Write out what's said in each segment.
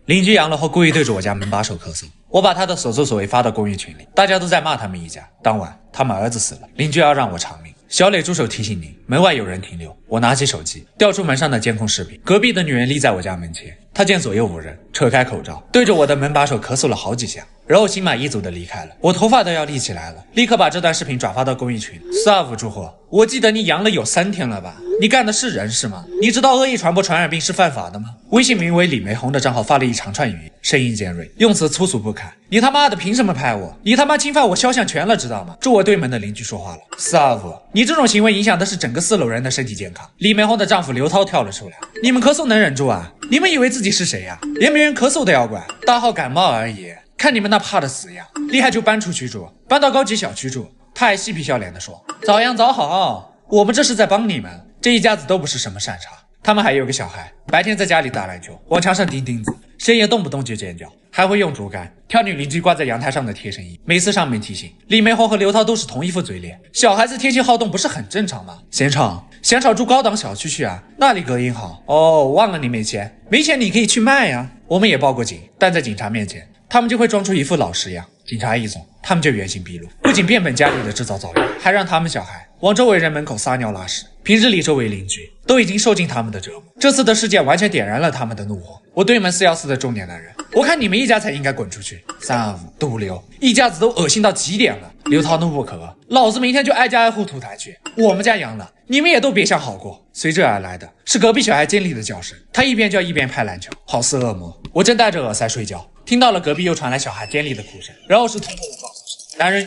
邻居阳了后故意对着我家门把手咳嗽，我把他的所作所为发到公寓群里，大家都在骂他们一家。当晚他们儿子死了，邻居要让我偿命。小磊助手提醒您，门外有人停留。我拿起手机，调出门上的监控视频，隔壁的女人立在我家门前，她见左右无人，扯开口罩，对着我的门把手咳嗽了好几下，然后心满意足地离开了。我头发都要立起来了，立刻把这段视频转发到公寓群。staff 住户，我记得你阳了有3天了吧？你干的是人事吗？你知道恶意传播传染病是犯法的吗？微信名为李梅红的账号发了一长串语音，声音尖锐，用词粗俗不堪。你他妈的凭什么拍我？你他妈侵犯我肖像权了，知道吗？住我对门的邻居说话了 staff， 你这种行为影响的是整个4楼人的身体健康。李梅红的丈夫刘涛跳了出来，你们咳嗽能忍住啊？你们以为自己是谁呀？连别人咳嗽都要管，大号感冒而已，看你们那怕的死样，厉害就搬出去住，搬到高级小区住。他还嬉皮笑脸地说，早阳早好，我们这是在帮你们。这一家子都不是什么善茬，他们还有个小孩，白天在家里打篮球，往墙上钉钉子，深夜动不动就尖叫，还会用竹竿挑女邻居挂在阳台上的贴身衣。每次上门提醒，李梅红和刘涛都是同一副嘴脸。小孩子天性好动不是很正常吗？想炒住高档小区去啊，那里隔音好。哦，忘了你没钱，没钱你可以去卖呀。我们也报过警，但在警察面前，他们就会装出一副老实样。警察一走，他们就原形毕露，不仅变本加厉的制造噪音，还让他们小孩往周围人门口撒尿拉屎。平日里周围邻居都已经受尽他们的折磨，这次的事件完全点燃了他们的怒火。我对门414的中年男人，我看你们一家才应该滚出去。325毒瘤，一家子都恶心到极点了。刘涛怒不可遏，老子明天就挨家挨户吐痰去。我们家阳了，你们也都别想好过。随之而来的是隔壁小孩尖利的叫声，他一边叫一边拍篮球，好似恶魔。我正戴着耳塞睡觉，听到了隔壁又传来小孩尖利的哭声，然后是通透的爆声，男人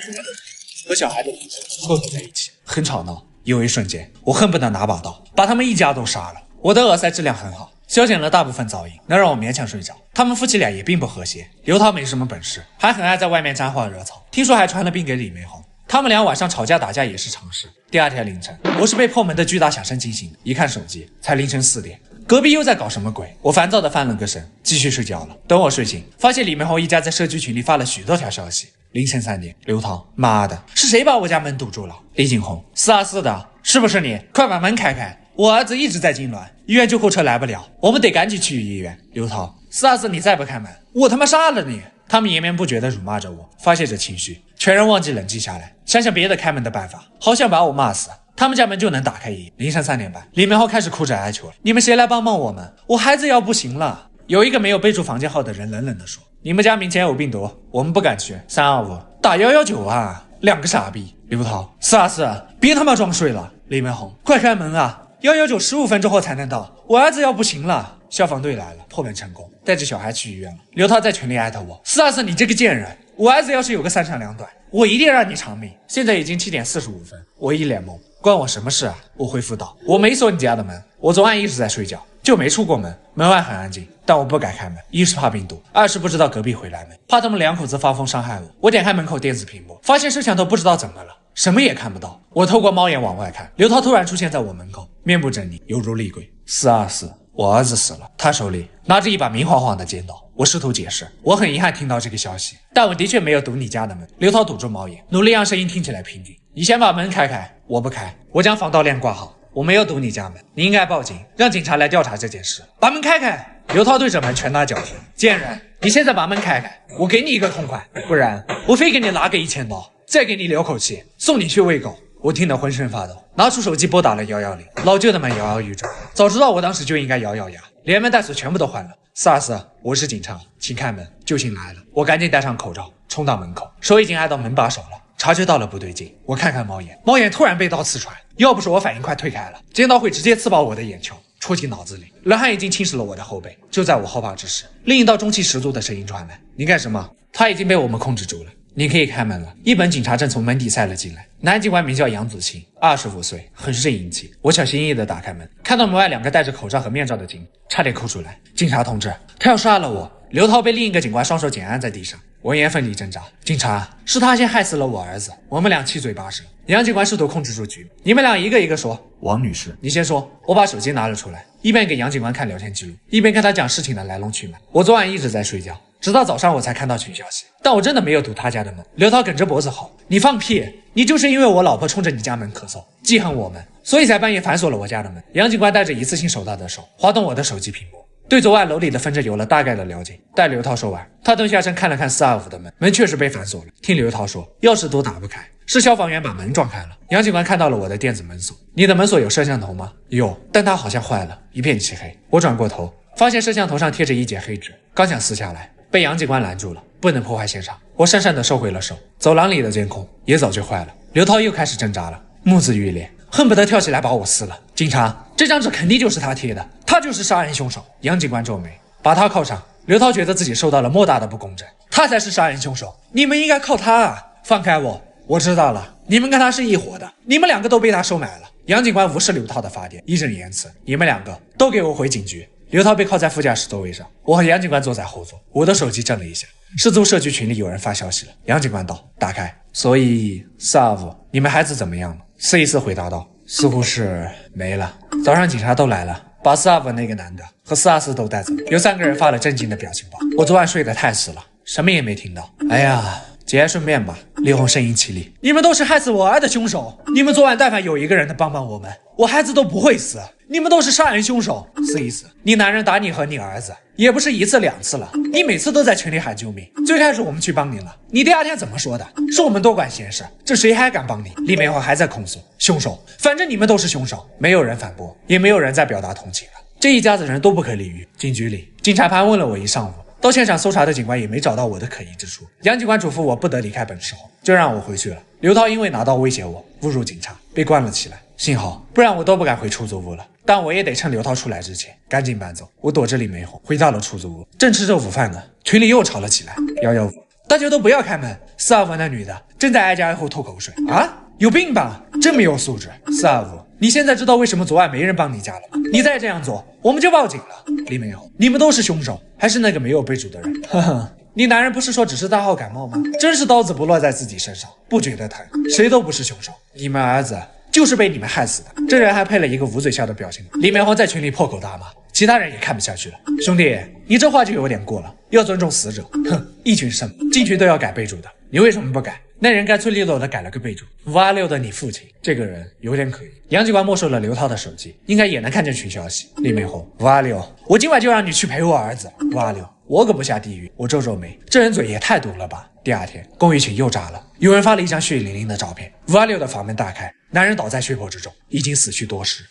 和小孩的哭声混合在一起，很吵闹。有一瞬间，我恨不得拿把刀把他们一家都杀了。我的耳塞质量很好，消减了大部分噪音，能让我勉强睡着。他们夫妻俩也并不和谐，刘涛没什么本事，还很爱在外面沾花惹草，听说还传了病给李梅红。他们俩晚上吵架打架也是常事。第二天凌晨，我是被破门的巨大响声惊醒的，一看手机，才凌晨4点。隔壁又在搞什么鬼？我烦躁地翻了个身，继续睡觉了。等我睡醒，发现李梅红一家在社区群里发了许多条消息。凌晨3点，刘涛，妈的，是谁把我家门堵住了？李景红，424的，是不是你？快把门开开！我儿子一直在痉挛，医院救护车来不了，我们得赶紧去医院。刘涛，424，你再不开门，我他妈杀了你！他们延绵不绝地辱骂着我，发泄着情绪，全然忘记冷静下来，想想别的开门的办法，好想把我骂死。他们家门就能打开一。凌晨3点半，李梅红开始哭着哀求了：“你们谁来帮帮我们？我孩子要不行了。”有一个没有备注房间号的人冷冷地说：“你们家明前有病毒，我们不敢去。325打119啊！”两个傻逼。刘涛：“424，别他妈装睡了。”李梅红：“快开门啊！119 15分钟后才能到，我儿子要不行了。”消防队来了，破门成功，带着小孩去医院了。刘涛在群里艾特我：“424，你这个贱人，我儿子要是有个3长2短，我一定让你偿命。”现在已经7点45分，我一脸懵，关我什么事啊？我回复道：“我没锁你家的门，我昨晚一直在睡觉，就没出过门。门外很安静，但我不敢开门，一是怕病毒，二是不知道隔壁会来门，怕他们两口子发疯伤害我。”我点开门口电子屏幕，发现摄像头不知道怎么了，什么也看不到。我透过猫眼往外看，刘涛突然出现在我门口，面部狰狞，犹如厉鬼。424，我儿子死了，他手里拿着一把明晃晃的尖刀。我试图解释，我很遗憾听到这个消息，但我的确没有堵你家的门。刘涛堵住猫眼，努力让声音听起来平静：“你先把门开开。”我不开，我将防盗链挂好。我没有堵你家门，你应该报警，让警察来调查这件事。把门开开！刘涛对着门拳打脚踢：“贱人，你现在把门开开，我给你一个痛快，不然我非给你拿个1000刀，再给你留口气，送你去喂狗。”我听得浑身发抖，拿出手机拨打了110。老旧的门摇摇欲坠，早知道我当时就应该咬咬牙，连门带锁全部都换了。424，我是警察，请开门，救星来了。我赶紧戴上口罩，冲到门口，手已经挨到门把手了。察觉到了不对劲，我看看猫眼，猫眼突然被刀刺穿，要不是我反应快退开了，尖刀会直接刺爆我的眼球，戳进脑子里。冷汗已经侵蚀了我的后背。就在我后怕之时，另一道中气十足的声音传来：“你干什么？”他已经被我们控制住了，你可以开门了。一本警察证从门底塞了进来，男警官名叫杨子清，25岁，很是英气。我小心翼翼地打开门，看到门外2个戴着口罩和面罩的警，差点哭出来。警察同志，他要杀了我！刘涛被另一个警官双手紧按在地上，闻言奋力挣扎。警察，是他先害死了我儿子，我们俩七嘴八舌。杨警官试图控制住局，你们俩一个一个说。王女士，你先说。我把手机拿了出来，一边给杨警官看聊天记录，一边跟他讲事情的来龙去脉。我昨晚一直在睡觉，直到早上我才看到群消息，但我真的没有堵他家的门。刘涛梗着脖子吼：“你放屁！你就是因为我老婆冲着你家门咳嗽，记恨我们，所以才半夜反锁了我家的门。”杨警官带着一次性手套的手滑动我的手机屏幕，对昨晚楼里的风筝有了大概的了解。待刘涛说完，他蹲下身看了看425的门，门确实被反锁了。听刘涛说，钥匙都打不开，是消防员把门撞开了。杨警官看到了我的电子门锁，你的门锁有摄像头吗？有，但它好像坏了，一片漆黑。我转过头，发现摄像头上贴着一截黑纸，刚想撕下来，被杨警官拦住了，不能破坏现场。我讪讪地收回了手。走廊里的监控也早就坏了。刘涛又开始挣扎了，目眦欲裂，恨不得跳起来把我撕了。警察，这张纸肯定就是他贴的，他就是杀人凶手。杨警官皱眉，把他铐上。刘涛觉得自己受到了莫大的不公正，他才是杀人凶手，你们应该铐他啊！放开我，我知道了，你们跟他是一伙的，你们两个都被他收买了。杨警官无视刘涛的发电，义正言辞，你们两个都给我回警局。刘涛被铐在副驾驶座位上，我和杨警官坐在后座。我的手机震了一下，失足社区群里有人发消息了。杨警官道：打开。所以425，你们孩子怎么样了？414回答道：似乎是没了。早上警察都来了，把425那个男的和424都带走。有3个人发了震惊的表情包。我昨晚睡得太死了，什么也没听到。哎呀，节哀顺变吧。烈红声音凄厉，你们都是害死我儿的凶手，你们昨晚但凡有一个人能帮帮我们，我孩子都不会死，你们都是杀人凶手。414，你男人打你和你儿子也不是1次2次了，你每次都在群里喊救命。最开始我们去帮你了，你第2天怎么说的？是我们多管闲事，这谁还敢帮你？李美华还在控诉凶手，反正你们都是凶手。没有人反驳，也没有人再表达同情了。这一家子人都不可理喻。警局里，警察盘问了我一上午，到现场搜查的警官也没找到我的可疑之处。杨警官嘱咐我不得离开本市后，就让我回去了。刘涛因为拿刀威胁我，侮辱警察，被关了起来。幸好，不然我都不敢回出租屋了。但我也得趁刘涛出来之前赶紧搬走。我躲着李梅红回到了出租屋，正吃着午饭呢，群里又吵了起来。115，大家都不要开门。425那女的正在挨家挨户吐口水啊，有病吧？真没有素质。425，你现在知道为什么昨晚没人帮你家了吗？你再这样做，我们就报警了。李梅红，你们都是凶手，还是那个没有被捕的人？呵呵，你男人不是说只是大号感冒吗？真是刀子不落在自己身上，不觉得疼。谁都不是凶手，你们儿子就是被你们害死的。这人还配了一个捂嘴笑的表情。李梅红在群里破口大骂，其他人也看不下去了。兄弟，你这话就有点过了，要尊重死者。哼，一群生母，进群都要改备注的，你为什么不改？那人干脆利落的改了个备注，526的你父亲，这个人有点可疑。杨警官没收了刘涛的手机，应该也能看见群消息。李美红，526，我今晚就让你去陪我儿子。526，我可不下地狱。我皱皱眉，这人嘴也太毒了吧。第2天，公寓群又炸了，有人发了一张血淋淋的照片，526的房门大开，男人倒在血泊之中，已经死去多时。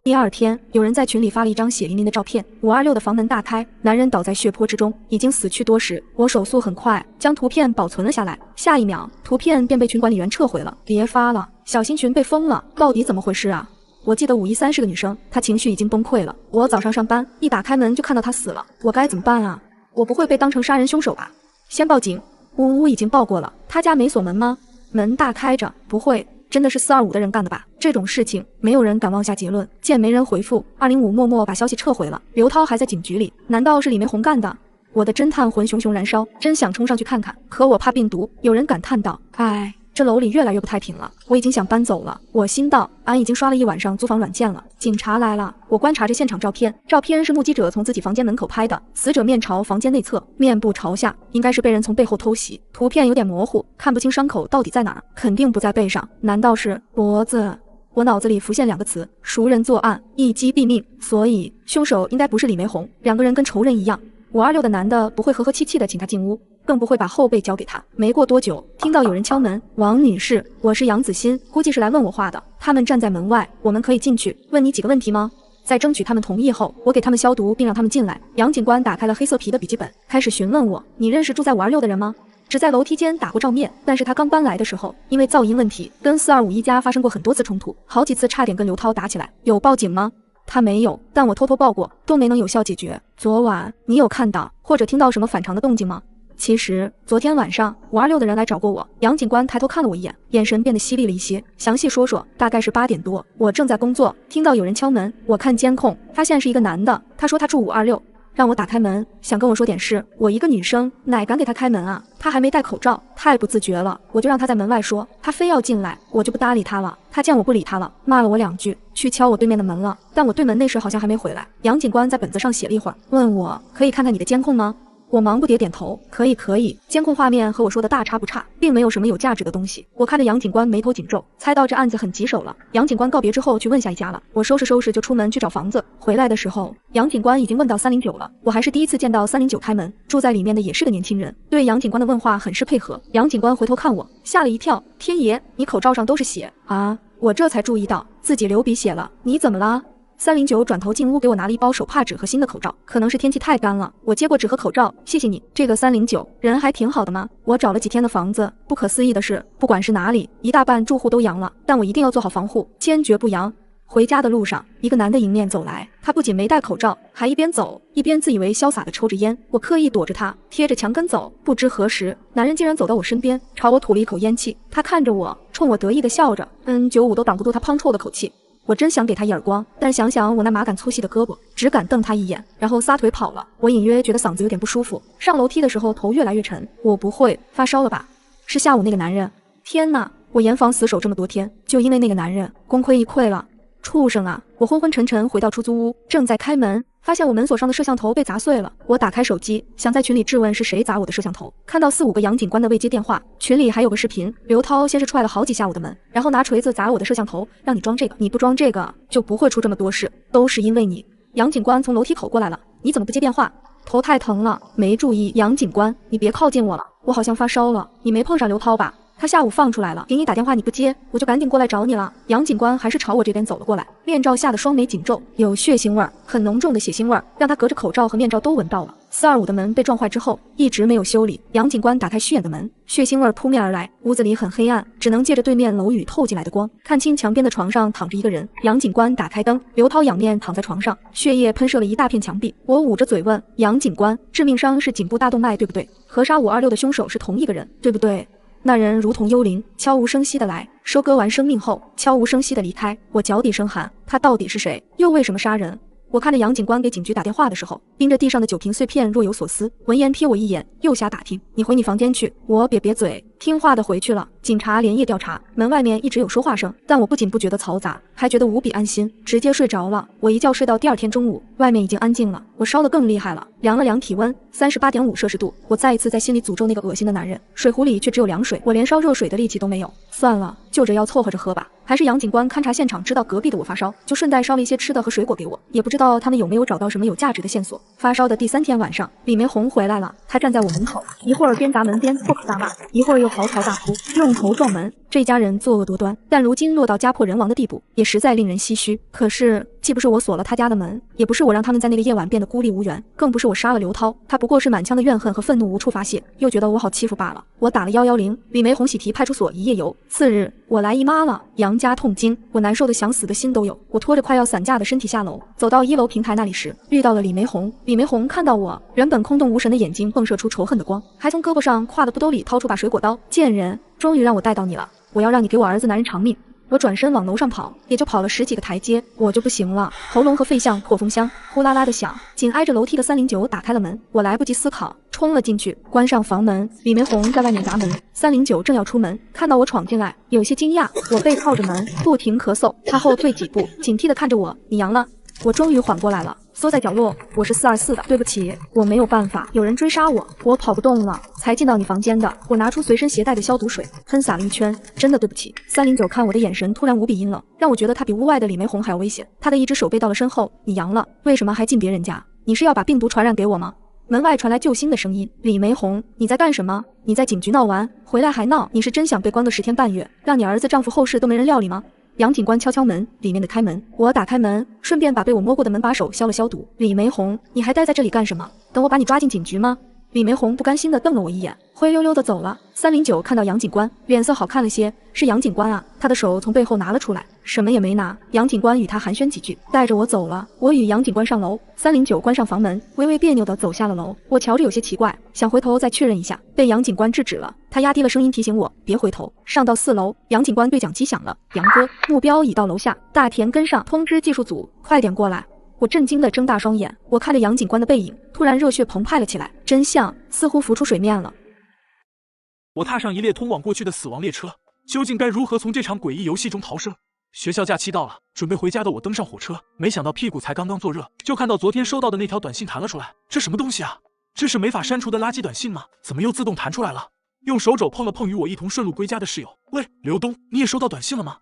第2天，有人在群里发了一张血淋淋的照片，526的房门大开，男人倒在血泊之中，已经死去多时。我手速很快，将图片保存了下来。下一秒，图片便被群管理员撤回了，别发了，小心群被封了。到底怎么回事啊？我记得513是个女生，她情绪已经崩溃了。我早上上班，一打开门就看到她死了，我该怎么办啊？我不会被当成杀人凶手吧？先报警。呜，已经报过了。他家没锁门吗？门大开着，不会。真的是425的人干的吧？这种事情没有人敢妄下结论。见没人回复，205默默把消息撤回了。刘涛还在警局里，难道是李梅红干的？我的侦探魂熊熊燃烧，真想冲上去看看，可我怕病毒。有人感叹道：哎，这楼里越来越不太平了，我已经想搬走了。我心道，俺已经刷了一晚上租房软件了。警察来了，我观察着现场照片，照片是目击者从自己房间门口拍的，死者面朝房间内侧，面部朝下，应该是被人从背后偷袭。图片有点模糊，看不清伤口到底在哪儿，肯定不在背上，难道是脖子？我脑子里浮现2个词：熟人作案，一击毙命。所以凶手应该不是李梅红，2个人跟仇人一样。526的男的不会和和气气的请他进屋，更不会把后背交给他。没过多久，听到有人敲门，王女士，我是杨子欣，估计是来问我话的。他们站在门外，我们可以进去问你几个问题吗？在争取他们同意后，我给他们消毒并让他们进来。杨警官打开了黑色皮的笔记本，开始询问我，你认识住在526的人吗？只在楼梯间打过照面，但是他刚搬来的时候，因为噪音问题，跟425一家发生过很多次冲突，好几次差点跟刘涛打起来。有报警吗？他没有，但我偷偷报过，都没能有效解决。昨晚你有看到或者听到什么反常的动静吗？其实昨天晚上526的人来找过我。杨警官抬头看了我一眼，眼神变得犀利了一些，详细说说。大概是8点多，我正在工作，听到有人敲门，我看监控，发现是一个男的，他说他住526，让我打开门，想跟我说点事。我一个女生，哪敢给他开门啊？他还没戴口罩，太不自觉了。我就让他在门外说，他非要进来，我就不搭理他了。他见我不理他了，骂了我2句，去敲我对面的门了。但我对门那时好像还没回来。杨警官在本子上写了一会儿，问我可以看看你的监控吗？我忙不迭点头，可以可以。监控画面和我说的大差不差，并没有什么有价值的东西。我看着杨警官眉头紧皱，猜到这案子很棘手了。杨警官告别之后去问下一家了，我收拾收拾就出门去找房子。回来的时候，杨警官已经问到309了。我还是第一次见到309开门，住在里面的也是个年轻人，对杨警官的问话很是配合。杨警官回头看我，吓了一跳，天爷，你口罩上都是血啊！我这才注意到自己流鼻血了，你怎么了？309转头进屋给我拿了一包手帕纸和新的口罩，可能是天气太干了。我接过纸和口罩，谢谢你。这个309人还挺好的嘛。我找了几天的房子，不可思议的是，不管是哪里，一大半住户都阳了，但我一定要做好防护，坚决不阳。回家的路上，一个男的迎面走来，他不仅没戴口罩，还一边走一边自以为潇洒的抽着烟。我刻意躲着他，贴着墙根走，不知何时，男人竟然走到我身边，朝我吐了一口烟气。他看着我，冲我得意的笑着，N95都挡不住他滂臭的口气。我真想给他一耳光，但想想我那麻杆粗细的胳膊，只敢瞪他一眼，然后撒腿跑了。我隐约觉得嗓子有点不舒服，上楼梯的时候头越来越沉。我不会发烧了吧？是下午那个男人。天哪，我严防死守这么多天，就因为那个男人，功亏一篑了。畜生啊！我昏昏沉沉回到出租屋，正在开门，发现我门锁上的摄像头被砸碎了。我打开手机，想在群里质问是谁砸我的摄像头，看到4、5个杨警官的未接电话，群里还有个视频，刘涛先是踹了好几下我的门，然后拿锤子砸了我的摄像头，让你装这个，你不装这个就不会出这么多事，都是因为你。杨警官从楼梯口过来了，你怎么不接电话？头太疼了，没注意。杨警官，你别靠近我了，我好像发烧了，你没碰上刘涛吧？他下午放出来了，给你打电话你不接，我就赶紧过来找你了。杨警官还是朝我这边走了过来，面罩下的双眉紧皱，有血腥味儿，很浓重的血腥味儿，让他隔着口罩和面罩都闻到了。425的门被撞坏之后，一直没有修理。杨警官打开虚掩的门，血腥味儿扑面而来，屋子里很黑暗，只能借着对面楼宇透进来的光，看清墙边的床上躺着一个人。杨警官打开灯，刘涛仰面躺在床上，血液喷射了一大片墙壁。我捂着嘴问杨警官，致命伤是颈部大动脉对不对？和杀526的凶手是同一个人对不对？那人如同幽灵，悄无声息地来，收割完生命后，悄无声息地离开。我脚底生寒，他到底是谁？又为什么杀人？我看着杨警官给警局打电话的时候，盯着地上的酒瓶碎片若有所思。闻言瞥我一眼，又瞎打听。你回你房间去。我瘪嘴，听话的回去了。警察连夜调查，门外面一直有说话声，但我不仅不觉得嘈杂，还觉得无比安心，直接睡着了。我一觉睡到第2天中午，外面已经安静了。我烧得更厉害了，量了量体温，38.5摄氏度。我再一次在心里诅咒那个恶心的男人，水壶里却只有凉水，我连烧热水的力气都没有。算了，就这药凑合着喝吧。还是杨警官勘察现场，知道隔壁的我发烧，就顺带烧了一些吃的和水果给我。也不知道他们有没有找到什么有价值的线索。发烧的第3天晚上，李梅红回来了，她站在我门口，一会儿边砸门边破口大骂，一会儿又嚎啕大哭，用头撞门。这家人作恶多端，但如今落到家破人亡的地步，也实在令人唏嘘。可是既不是我锁了他家的门，也不是我让他们在那个夜晚变得孤立无援，更不是我杀了刘涛，他不过是满腔的怨恨和愤怒无处发泄，又觉得我好欺负罢了。我打了110，李梅红喜提派出所一夜游。次日我来姨妈了，杨家痛经，我难受的想死的心都有。我拖着快要散架的身体下楼，走到1楼平台那里时，遇到了李梅红。李梅红看到我，原本空洞无神的眼睛迸射出仇恨的光，还从胳膊上挎的布兜里掏出把水果刀。贱人，终于让我带到你了，我要让你给我儿子男人偿命。我转身往楼上跑，也就跑了10几个台阶，我就不行了，喉咙和肺像破风箱，呼啦啦的响。紧挨着楼梯的309打开了门，我来不及思考，冲了进去，关上房门。李梅红在外面砸门，309正要出门，看到我闯进来，有些惊讶。我背靠着门，不停咳嗽，他后退几步，警惕地看着我，你阳了。我终于缓过来了，缩在角落。我是424的，对不起，我没有办法，有人追杀我，我跑不动了，才进到你房间的。我拿出随身携带的消毒水，喷洒了一圈，真的对不起。309看我的眼神突然无比阴冷，让我觉得他比屋外的李梅红还要危险。他的一只手背到了身后，你阳了，为什么还进别人家？你是要把病毒传染给我吗？门外传来救星的声音，李梅红，你在干什么？你在警局闹完，回来还闹，你是真想被关个10天半月，让你儿子丈夫后事都没人料理吗？杨警官敲敲门，里面的开门，我打开门，顺便把被我摸过的门把手消了消毒。李梅红，你还待在这里干什么？等我把你抓进警局吗？李梅红不甘心地瞪了我一眼，灰溜溜地走了。309看到杨警官，脸色好看了些，是杨警官啊。他的手从背后拿了出来，什么也没拿。杨警官与他寒暄几句，带着我走了。我与杨警官上楼，309关上房门，微微别扭地走下了楼。我瞧着有些奇怪，想回头再确认一下，被杨警官制止了。他压低了声音提醒我别回头。上到4楼，杨警官对讲机响了，杨哥，目标已到楼下，大田跟上，通知技术组快点过来。我震惊地睁大双眼，我看着杨警官的背影，突然热血澎湃了起来，真相似乎浮出水面了。我踏上一列通往过去的死亡列车，究竟该如何从这场诡异游戏中逃生？学校假期到了，准备回家的我登上火车，没想到屁股才刚刚坐热，就看到昨天收到的那条短信弹了出来。这什么东西啊？这是没法删除的垃圾短信吗？怎么又自动弹出来了？用手肘碰了碰与我一同顺路归家的室友，喂，刘东，你也收到短信了吗？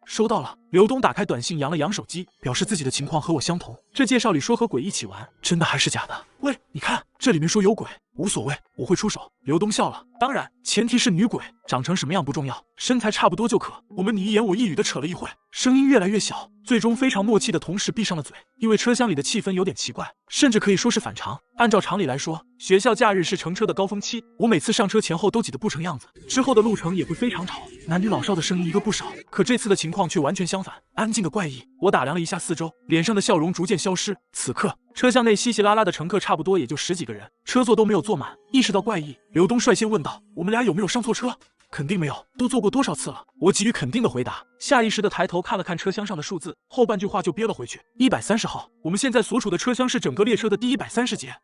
收到了。刘东打开短信，扬了扬手机，表示自己的情况和我相同。这介绍里说和鬼一起玩，真的还是假的？喂，你看，这里面说有鬼，无所谓，我会出手。刘东笑了，当然，前提是女鬼，长成什么样不重要，身材差不多就可。我们你一言我一语的扯了一会，声音越来越小，最终非常默契的同时闭上了嘴，因为车厢里的气氛有点奇怪，甚至可以说是反常。按照常理来说，学校假日是乘车的高峰期，我每次上车前后都挤得不成样子，之后的路程也会非常吵，男女老少的声音一个不少。可这次的情况却完全相反，安静的怪异。我打量了一下四周，脸上的笑容逐渐消失。此刻车厢内稀稀拉拉的乘客差不多也就10几个人，车座都没有坐满。意识到怪异，刘东率先问道：“我们俩有没有上错车？”“肯定没有，都坐过多少次了？”我给予肯定的回答，下意识的抬头看了看车厢上的数字，后半句话就憋了回去。130号，我们现在所处的车厢是整个列车的第130节。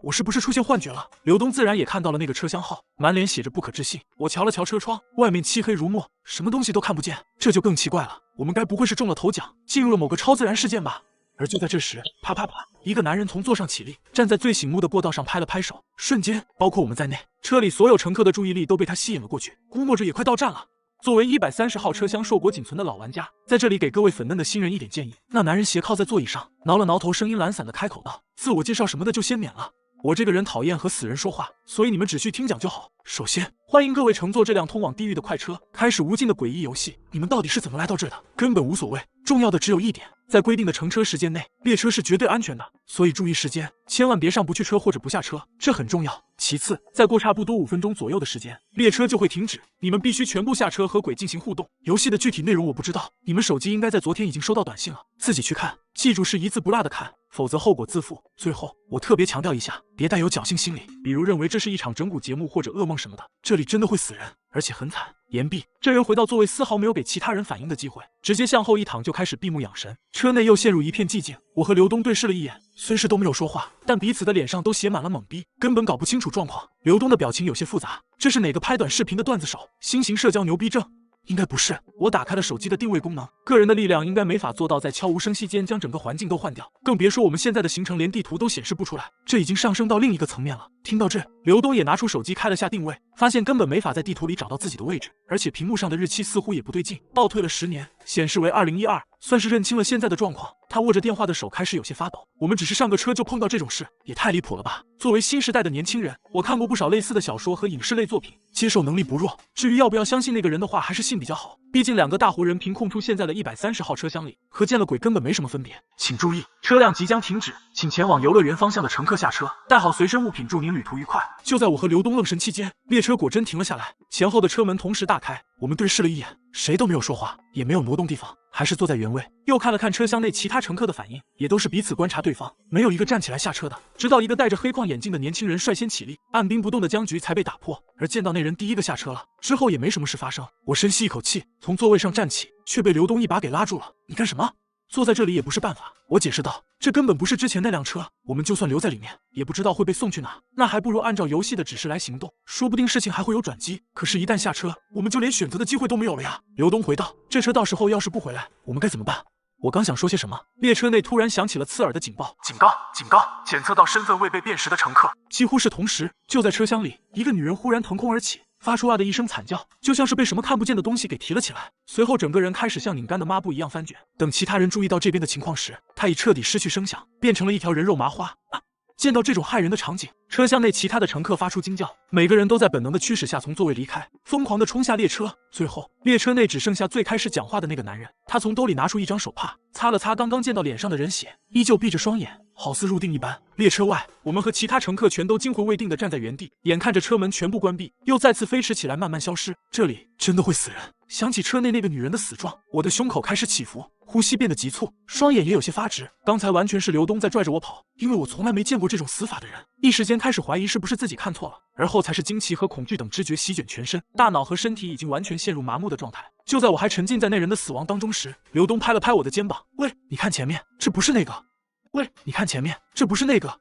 我是不是出现幻觉了？刘东自然也看到了那个车厢号，满脸写着不可置信。我瞧了瞧车窗，外面漆黑如墨，什么东西都看不见，这就更奇怪了。我们该不会是中了头奖，进入了某个超自然事件吧？而就在这时，啪啪啪，一个男人从座上起立，站在最醒目的过道上拍了拍手，瞬间，包括我们在内，车里所有乘客的注意力都被他吸引了过去，估摸着也快到站了。作为130号车厢硕果仅存的老玩家，在这里给各位粉嫩的新人一点建议。那男人斜靠在座椅上，挠了挠头，声音懒散的开口道：“自我介绍什么的就先免了。我这个人讨厌和死人说话，所以你们只需听讲就好。首先，欢迎各位乘坐这辆通往地狱的快车，开始无尽的诡异游戏。你们到底是怎么来到这的？根本无所谓，重要的只有一点，在规定的乘车时间内，列车是绝对安全的，所以注意时间，千万别上不去车或者不下车，这很重要。其次，再过差不多5分钟左右的时间，列车就会停止，你们必须全部下车和鬼进行互动。游戏的具体内容我不知道，你们手机应该在昨天已经收到短信了，自己去看，记住是一字不落的看，否则后果自负。最后，我特别强调一下，别带有侥幸心理，比如认为这是一场整蛊节目或者噩梦什么的，这里真的会死人，而且很惨。言毕，这人回到座位，丝毫没有给其他人反应的机会，直接向后一躺就开始闭目养神。车内又陷入一片寂静，我和刘东对视了一眼，虽是都没有说话，但彼此的脸上都写满了懵逼，根本搞不清楚状况。刘东的表情有些复杂，这是哪个拍短视频的段子手？新型社交牛逼症？应该不是。我打开了手机的定位功能，个人的力量应该没法做到在悄无声息间将整个环境都换掉，更别说我们现在的行程连地图都显示不出来，这已经上升到另一个层面了。听到这，刘东也拿出手机开了下定位，发现根本没法在地图里找到自己的位置，而且屏幕上的日期似乎也不对劲，倒退了10年，显示为2012，算是认清了现在的状况。他握着电话的手开始有些发抖，我们只是上个车就碰到这种事，也太离谱了吧。作为新时代的年轻人，我看过不少类似的小说和影视类作品，接受能力不弱，至于要不要相信那个人的话，还是信比较好，毕竟2个大活人凭空出现在了130号车厢里，和见了鬼根本没什么分别。请注意，车辆即将停止，请前往游乐园方向的乘客下车，带好随身物品，祝您旅途愉快。就在我和刘东愣神期间，列车果真停了下来，前后的车门同时大开，我们对视了一眼，谁都没有说话，也没有挪动地方，还是坐在原位。又看了看车厢内其他乘客的反应，也都是彼此观察对方，没有一个站起来下车的。直到一个戴着黑框眼镜的年轻人率先起立，按兵不动的僵局才被打破。而见到那人第一个下车了之后，也没什么事发生。我深吸一口气，从座位上站起，却被刘东一把给拉住了。你干什么？坐在这里也不是办法，我解释道，这根本不是之前那辆车，我们就算留在里面，也不知道会被送去哪，那还不如按照游戏的指示来行动，说不定事情还会有转机。可是，一旦下车，我们就连选择的机会都没有了呀。刘东回道，这车到时候要是不回来，我们该怎么办？我刚想说些什么，列车内突然响起了刺耳的警报，警告，警告，检测到身份未被辨识的乘客。几乎是同时，就在车厢里，一个女人忽然腾空而起，发出啊的一声惨叫，就像是被什么看不见的东西给提了起来，随后整个人开始像拧干的抹布一样翻卷。等其他人注意到这边的情况时，他已彻底失去声响，变成了一条人肉麻花。见到这种骇人的场景，车厢内其他的乘客发出惊叫，每个人都在本能的驱使下从座位离开，疯狂的冲下列车。最后，列车内只剩下最开始讲话的那个男人，他从兜里拿出一张手帕，擦了擦刚刚溅到脸上的人血，依旧闭着双眼，好似入定一般。列车外，我们和其他乘客全都惊魂未定的站在原地，眼看着车门全部关闭，又再次飞驰起来，慢慢消失。这里真的会死人。想起车内那个女人的死状，我的胸口开始起伏，呼吸变得急促，双眼也有些发直。刚才完全是刘东在拽着我跑，因为我从来没见过这种死法的人，一时间开始怀疑是不是自己看错了，而后才是惊奇和恐惧等知觉席卷全身，大脑和身体已经完全陷入麻木的状态。就在我还沉浸在那人的死亡当中时，刘东拍了拍我的肩膀，喂，你看前面，这不是那个。喂，你看前面，这不是那个。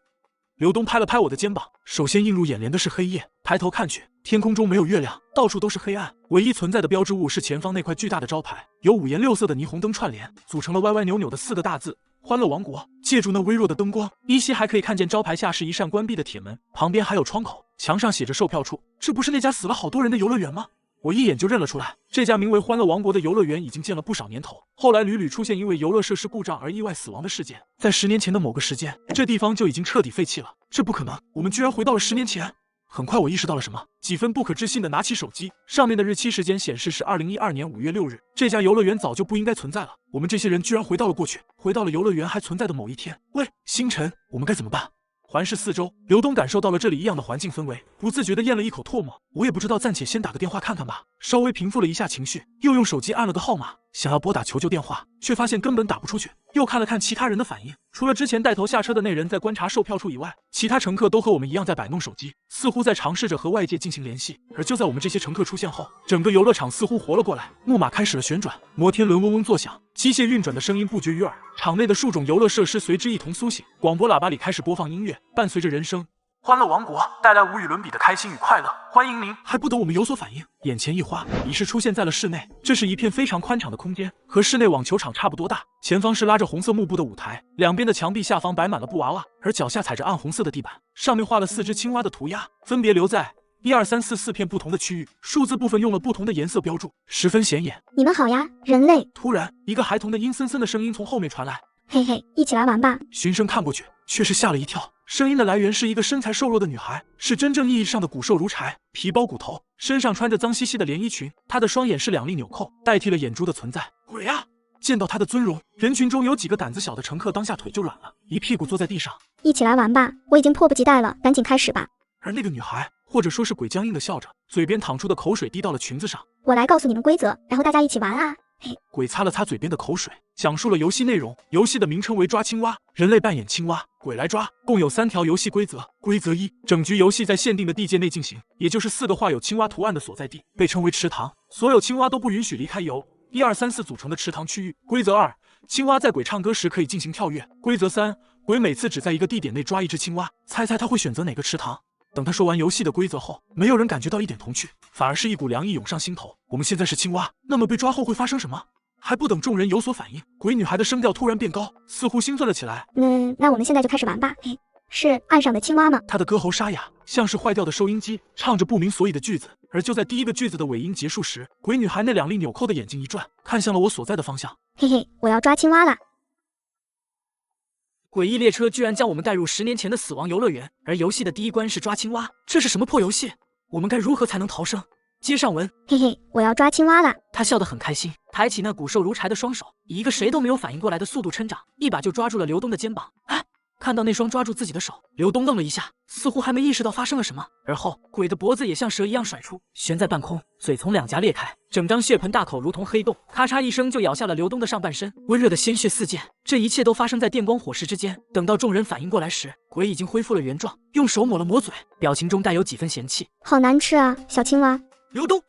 刘东拍了拍我的肩膀，首先映入眼帘的是黑夜，抬头看去，天空中没有月亮，到处都是黑暗，唯一存在的标志物是前方那块巨大的招牌，由5颜6色的霓虹灯串联，组成了歪歪扭扭的4个大字：欢乐王国。借助那微弱的灯光，依稀还可以看见招牌下是一扇关闭的铁门，旁边还有窗口，墙上写着售票处。这不是那家死了好多人的游乐园吗？我一眼就认了出来，这家名为欢乐王国的游乐园已经建了不少年头，后来屡屡出现因为游乐设施故障而意外死亡的事件。在10年前的某个时间，这地方就已经彻底废弃了。这不可能，我们居然回到了10年前。很快我意识到了什么，几分不可置信的拿起手机，上面的日期时间显示是2012年5月6日。这家游乐园早就不应该存在了，我们这些人居然回到了过去，回到了游乐园还存在的某一天。喂，星辰，我们该怎么办？环视四周，刘东感受到了这里异样的环境氛围，不自觉地咽了一口唾沫。我也不知道，暂且先打个电话看看吧。稍微平复了一下情绪，又用手机按了个号码，想要拨打求救电话，却发现根本打不出去。又看了看其他人的反应，除了之前带头下车的那人在观察售票处以外，其他乘客都和我们一样在摆弄手机，似乎在尝试着和外界进行联系。而就在我们这些乘客出现后，整个游乐场似乎活了过来，木马开始了旋转，摩天轮嗡嗡作响，机械运转的声音不绝于耳，场内的数种游乐设施随之一同苏醒。广播喇叭里开始播放音乐，伴随着人声。欢乐王国带来无与伦比的开心与快乐，欢迎您！还不等我们有所反应，眼前一花，已是出现在了室内。这是一片非常宽敞的空间，和室内网球场差不多大。前方是拉着红色幕布的舞台，两边的墙壁下方摆满了布娃娃，而脚下踩着暗红色的地板，上面画了4只青蛙的涂鸦，分别留在1、2、3、4片不同的区域，数字部分用了不同的颜色标注，十分显眼。你们好呀，人类！突然，一个孩童的阴森森的声音从后面传来，嘿嘿，一起来玩吧！循声看过去，却是吓了一跳。声音的来源是一个身材瘦弱的女孩，是真正意义上的骨瘦如柴，皮包骨头，身上穿着脏兮兮的连衣裙，她的双眼是2粒纽扣，代替了眼珠的存在。鬼啊！见到她的尊容，人群中有几个胆子小的乘客当下腿就软了，一屁股坐在地上。一起来玩吧，我已经迫不及待了，赶紧开始吧。而那个女孩，或者说是鬼，僵硬的笑着，嘴边淌出的口水滴到了裙子上。我来告诉你们规则，然后大家一起玩啊！嘿，鬼擦了擦嘴边的口水，讲述了游戏内容。游戏的名称为抓青蛙，人类扮演青蛙，鬼来抓。共有3条游戏规则。规则1：整局游戏在限定的地界内进行，也就是4个画有青蛙图案的所在地，被称为池塘。所有青蛙都不允许离开由1、2、3、4组成的池塘区域。规则2：青蛙在鬼唱歌时可以进行跳跃。规则3：鬼每次只在一个地点内抓一只青蛙，猜猜他会选择哪个池塘？等他说完游戏的规则后，没有人感觉到一点童趣，反而是一股凉意涌上心头。我们现在是青蛙，那么被抓后会发生什么？还不等众人有所反应，鬼女孩的声调突然变高，似乎兴奋了起来。那我们现在就开始玩吧。嘿，是岸上的青蛙吗？她的歌喉沙哑，像是坏掉的收音机，唱着不明所以的句子。而就在第一个句子的尾音结束时，鬼女孩那2粒纽扣的眼睛一转，看向了我所在的方向。嘿嘿，我要抓青蛙啦！诡异列车居然将我们带入10年前的死亡游乐园，而游戏的第一关是抓青蛙，这是什么破游戏？我们该如何才能逃生？接上文，嘿嘿，我要抓青蛙啦！他笑得很开心，抬起那骨瘦如柴的双手，以一个谁都没有反应过来的速度抻掌，一把就抓住了刘东的肩膀。哎！看到那双抓住自己的手，刘东愣了一下，似乎还没意识到发生了什么。而后，鬼的脖子也像蛇一样甩出，悬在半空，嘴从2颊裂开，整张血盆大口如同黑洞，咔嚓一声就咬下了刘东的上半身，温热的鲜血四溅。这一切都发生在电光火石之间。等到众人反应过来时，鬼已经恢复了原状，用手抹了抹嘴，表情中带有几分嫌弃。好难吃啊，小青蛙！刘东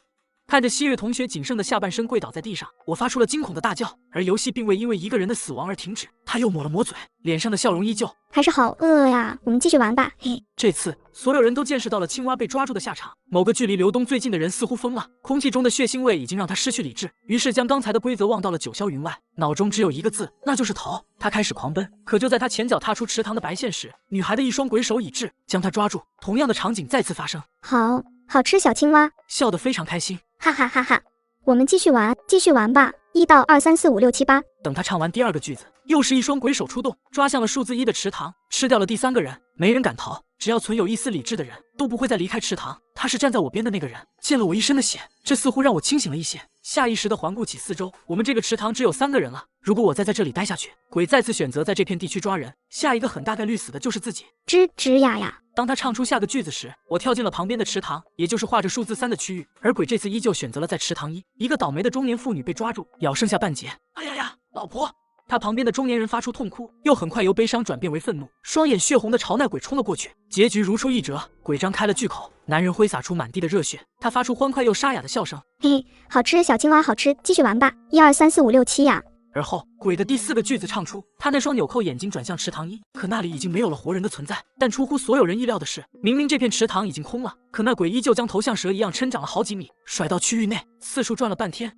看着西月同学仅剩的下半身跪倒在地上，我发出了惊恐的大叫。而游戏并未因为一个人的死亡而停止，他又抹了抹嘴，脸上的笑容依旧。还是好饿呀，我们继续玩吧。嘿，这次所有人都见识到了青蛙被抓住的下场。某个距离刘东最近的人似乎疯了，空气中的血腥味已经让他失去理智，于是将刚才的规则忘到了九霄云外，脑中只有一个字，那就是逃。他开始狂奔，可就在他前脚踏出池塘的白线时，女孩的一双鬼手已至，将他抓住。同样的场景再次发生。好吃，小青蛙笑得非常开心，哈哈哈哈！我们继续玩吧。1到2、3、4、5、6、7、8。等他唱完第2个句子，又是一双鬼手出动，抓向了数字1的池塘，吃掉了第3个人。没人敢逃，只要存有一丝理智的人都不会再离开池塘。他是站在我边的那个人，溅了我一身的血，这似乎让我清醒了一些。下意识地环顾起四周，我们这个池塘只有3个人了。如果我再在这里待下去，鬼再次选择在这片地区抓人，下一个很大概率死的就是自己。吱吱呀呀！当他唱出下个句子时，我跳进了旁边的池塘，也就是画着数字3的区域。而鬼这次依旧选择了在池塘1。一个倒霉的中年妇女被抓住，咬剩下半截。哎呀呀，老婆！他旁边的中年人发出痛哭，又很快由悲伤转变为愤怒，双眼血红的朝那鬼冲了过去。结局如出一辙，鬼张开了巨口，男人挥洒出满地的热血，他发出欢快又沙哑的笑声。嘿嘿，好吃，小青蛙好吃，继续玩吧。1、2、3、4、5、6、7呀！而后鬼的第4个句子唱出，他那双纽扣眼睛转向池塘一，可那里已经没有了活人的存在。但出乎所有人意料的是，明明这片池塘已经空了，可那鬼依旧将头像蛇一样抻长了好几米，甩到区域内，四处转了半天。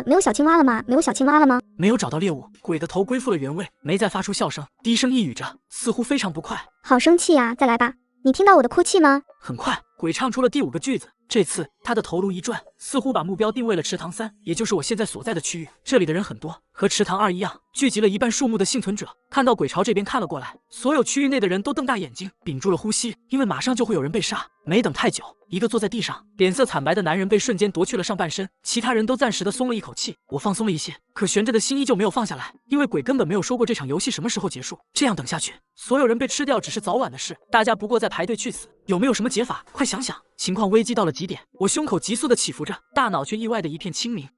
没有小青蛙了吗？没有小青蛙了吗？没有找到猎物，鬼的头归复了原位，没再发出笑声，低声一语着，似乎非常不快。好生气呀，再来吧。你听到我的哭泣吗？很快，鬼唱出了第5个句子。这次他的头颅一转，似乎把目标定位了池塘3，也就是我现在所在的区域。这里的人很多，和池塘2一样，聚集了一半数目的幸存者。看到鬼朝这边看了过来，所有区域内的人都瞪大眼睛，屏住了呼吸，因为马上就会有人被杀。没等太久，一个坐在地上脸色惨白的男人被瞬间夺去了上半身，其他人都暂时的松了一口气。我放松了一些，可悬着的心依旧没有放下来，因为鬼根本没有说过这场游戏什么时候结束。这样等下去，所有人被吃掉只是早晚的事，大家不过在排队去死。有没有什么解法？快想想！情况危机到了极点，我胸口急速的起伏着，大脑却意外的一片清明。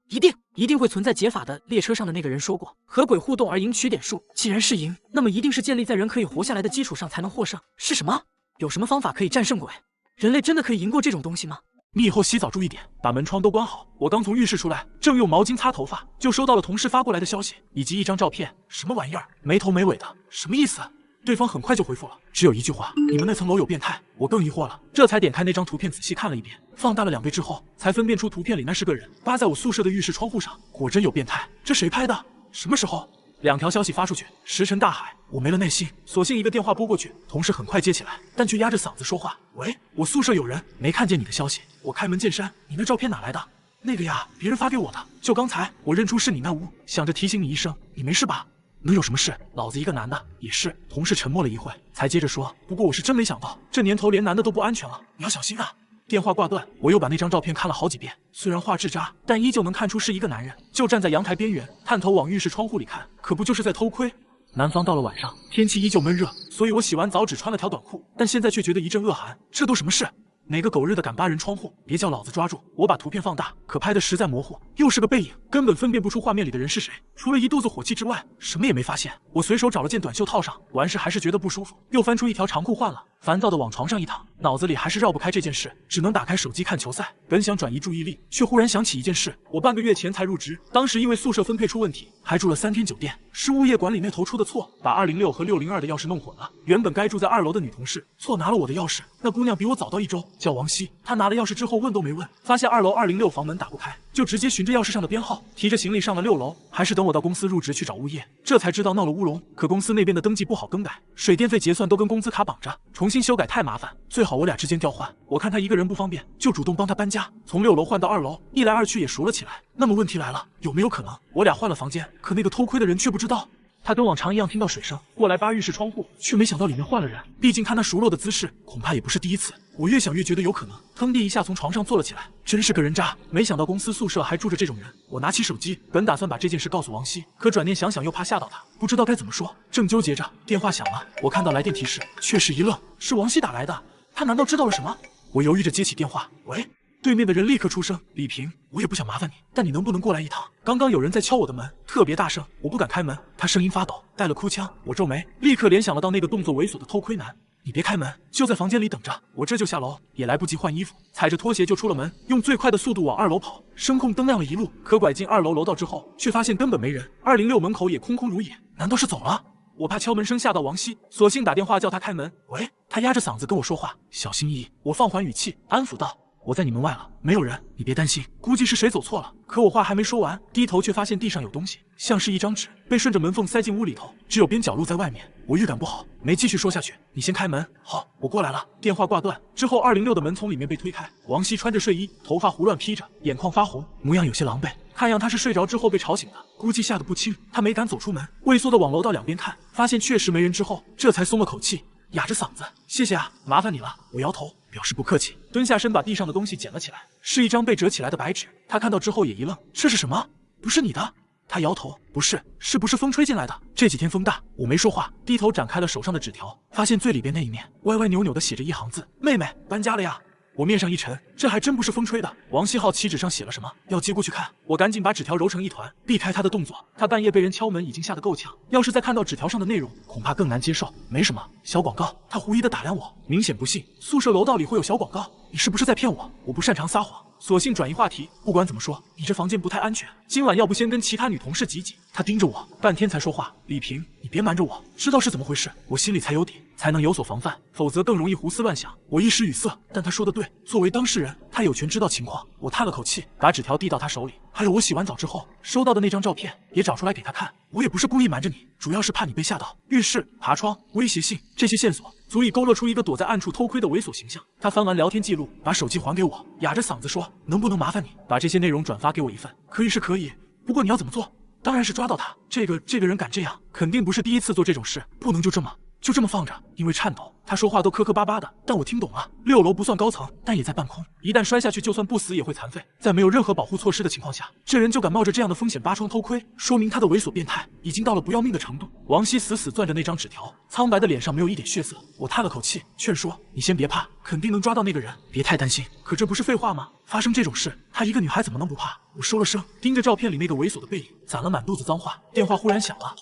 一定会存在解法的。列车上的那个人说过，和鬼互动而赢取点数，既然是赢，那么一定是建立在人可以活下来的基础上才能获胜。是什么？有什么方法可以战胜鬼？人类真的可以赢过这种东西吗？你以后洗澡注意点，把门窗都关好。我刚从浴室出来，正用毛巾擦头发，就收到了同事发过来的消息，以及一张照片。什么玩意儿？没头没尾的，什么意思？对方很快就回复了，只有一句话：你们那层楼有变态。我更疑惑了，这才点开那张图片仔细看了一遍，放大了2倍之后，才分辨出图片里那是个人扒在我宿舍的浴室窗户上，果真有变态。这谁拍的？什么时候？2条消息发出去，石沉大海。我没了耐心，索性一个电话拨过去，同事很快接起来，但却压着嗓子说话：喂，我宿舍有人，没看见你的消息，我开门见山，你那照片哪来的？那个呀，别人发给我的，就刚才我认出是你那屋，想着提醒你一声，你没事吧？能有什么事？老子一个男的也是。同事沉默了一会，才接着说：不过我是真没想到，这年头连男的都不安全了，你要小心啊。电话挂断，我又把那张照片看了好几遍，虽然画质渣，但依旧能看出是一个男人，就站在阳台边缘，探头往浴室窗户里看，可不就是在偷窥？南方到了晚上，天气依旧闷热，所以我洗完澡只穿了条短裤，但现在却觉得一阵恶寒。这都什么事？哪个狗日的敢扒人窗户？别叫老子抓住！我把图片放大，可拍的实在模糊，又是个背影，根本分辨不出画面里的人是谁。除了一肚子火气之外，什么也没发现。我随手找了件短袖套上，完事还是觉得不舒服，又翻出一条长裤换了，烦躁的往床上一躺，脑子里还是绕不开这件事，只能打开手机看球赛。本想转移注意力，却忽然想起一件事：我半个月前才入职，当时因为宿舍分配出问题，还住了3天酒店，是物业管理那头出的错，把206和602的钥匙弄混了。原本该住在2楼的女同事错拿了我的钥匙，那姑娘比我早到1周，叫王希。她拿了钥匙之后问都没问，发现2楼206房门打不开，就直接循着钥匙上的编号，提着行李上了6楼。还是等我到公司入职去找物业，这才知道闹了乌龙。可公司那边的登记不好更改，水电费结算都跟工资卡绑着，重新修改太麻烦，最好我俩之间调换。我看他一个人不方便，就主动帮他搬家，从6楼换到2楼，一来二去也熟了起来。那么问题来了，有没有可能我俩换了房间，可那个偷窥的人却不知道？他跟往常一样听到水声过来扒浴室窗户，却没想到里面换了人。毕竟他那熟络的姿势，恐怕也不是第一次。我越想越觉得有可能，腾地一下从床上坐了起来。真是个人渣！没想到公司宿舍还住着这种人。我拿起手机，本打算把这件事告诉王希，可转念想想又怕吓到他，不知道该怎么说。正纠结着，电话响了，我看到来电提示，确实一愣，是王希打来的。他难道知道了什么？我犹豫着接起电话，喂。对面的人立刻出声：李平，我也不想麻烦你，但你能不能过来一趟？刚刚有人在敲我的门，特别大声，我不敢开门。他声音发抖，带了哭腔。我皱眉，立刻联想了到那个动作猥琐的偷窥男。你别开门，就在房间里等着，我这就下楼。也来不及换衣服，踩着拖鞋就出了门，用最快的速度往2楼跑。声控灯亮了一路，可拐进2楼楼道之后，却发现根本没人。206门口也空空如也，难道是走了？我怕敲门声吓到王希，索性打电话叫他开门。喂，他压着嗓子跟我说话，小心翼翼。我放缓语气，安抚道：我在你门外了，没有人，你别担心，估计是谁走错了。可我话还没说完，低头却发现地上有东西，像是一张纸，被顺着门缝塞进屋里头，只有边角露在外面。我预感不好，没继续说下去。你先开门。好，我过来了。电话挂断之后，206的门从里面被推开，王希穿着睡衣，头发胡乱披着，眼眶发红，模样有些狼狈。看样他是睡着之后被吵醒的，估计吓得不轻。他没敢走出门，畏缩的往楼道两边看，发现确实没人之后，这才松了口气。哑着嗓子，谢谢啊，麻烦你了。我摇头，表示不客气，蹲下身把地上的东西捡了起来，是一张被折起来的白纸。他看到之后也一愣，这是什么？不是你的？他摇头，不是，是不是风吹进来的？这几天风大。我没说话，低头展开了手上的纸条，发现最里边那一面歪歪扭扭的写着一行字：妹妹搬家了呀。我面上一沉，这还真不是风吹的。王希浩旗纸上写了什么？要接过去看。我赶紧把纸条揉成一团，避开他的动作。他半夜被人敲门，已经吓得够呛，要是再看到纸条上的内容，恐怕更难接受。没什么，小广告。他狐疑的打量我，明显不信宿舍楼道里会有小广告。你是不是在骗我？我不擅长撒谎，索性转移话题。不管怎么说，你这房间不太安全，今晚要不先跟其他女同事挤挤。他盯着我半天才说话。李平，你别瞒着我，知道是怎么回事，我心里才有底，才能有所防范，否则更容易胡思乱想。我一时语塞，但他说的对，作为当事人，他有权知道情况。我叹了口气，把纸条递到他手里，还有我洗完澡之后收到的那张照片，也找出来给他看。我也不是故意瞒着你，主要是怕你被吓到。浴室、爬窗、威胁信，这些线索足以勾勒出一个躲在暗处偷窥的猥琐形象。他翻完聊天记录，把手机还给我，哑着嗓子说：“能不能麻烦你把这些内容转发给我一份？”可以是可以，不过你要怎么做？当然是抓到他。这个人敢这样，肯定不是第一次做这种事，不能就这么放着。因为颤抖，他说话都磕磕巴巴的，但我听懂了。6楼不算高层，但也在半空，一旦摔下去，就算不死也会残废。在没有任何保护措施的情况下，这人就敢冒着这样的风险扒窗偷窥，说明他的猥琐变态已经到了不要命的程度。王希死死攥着那张纸条，苍白的脸上没有一点血色。我叹了口气，劝说：“你先别怕，肯定能抓到那个人，别太担心。”可这不是废话吗？发生这种事，她一个女孩怎么能不怕？我收了声，盯着照片里那个猥琐的背影，攒了满肚子脏话。电话忽然响了，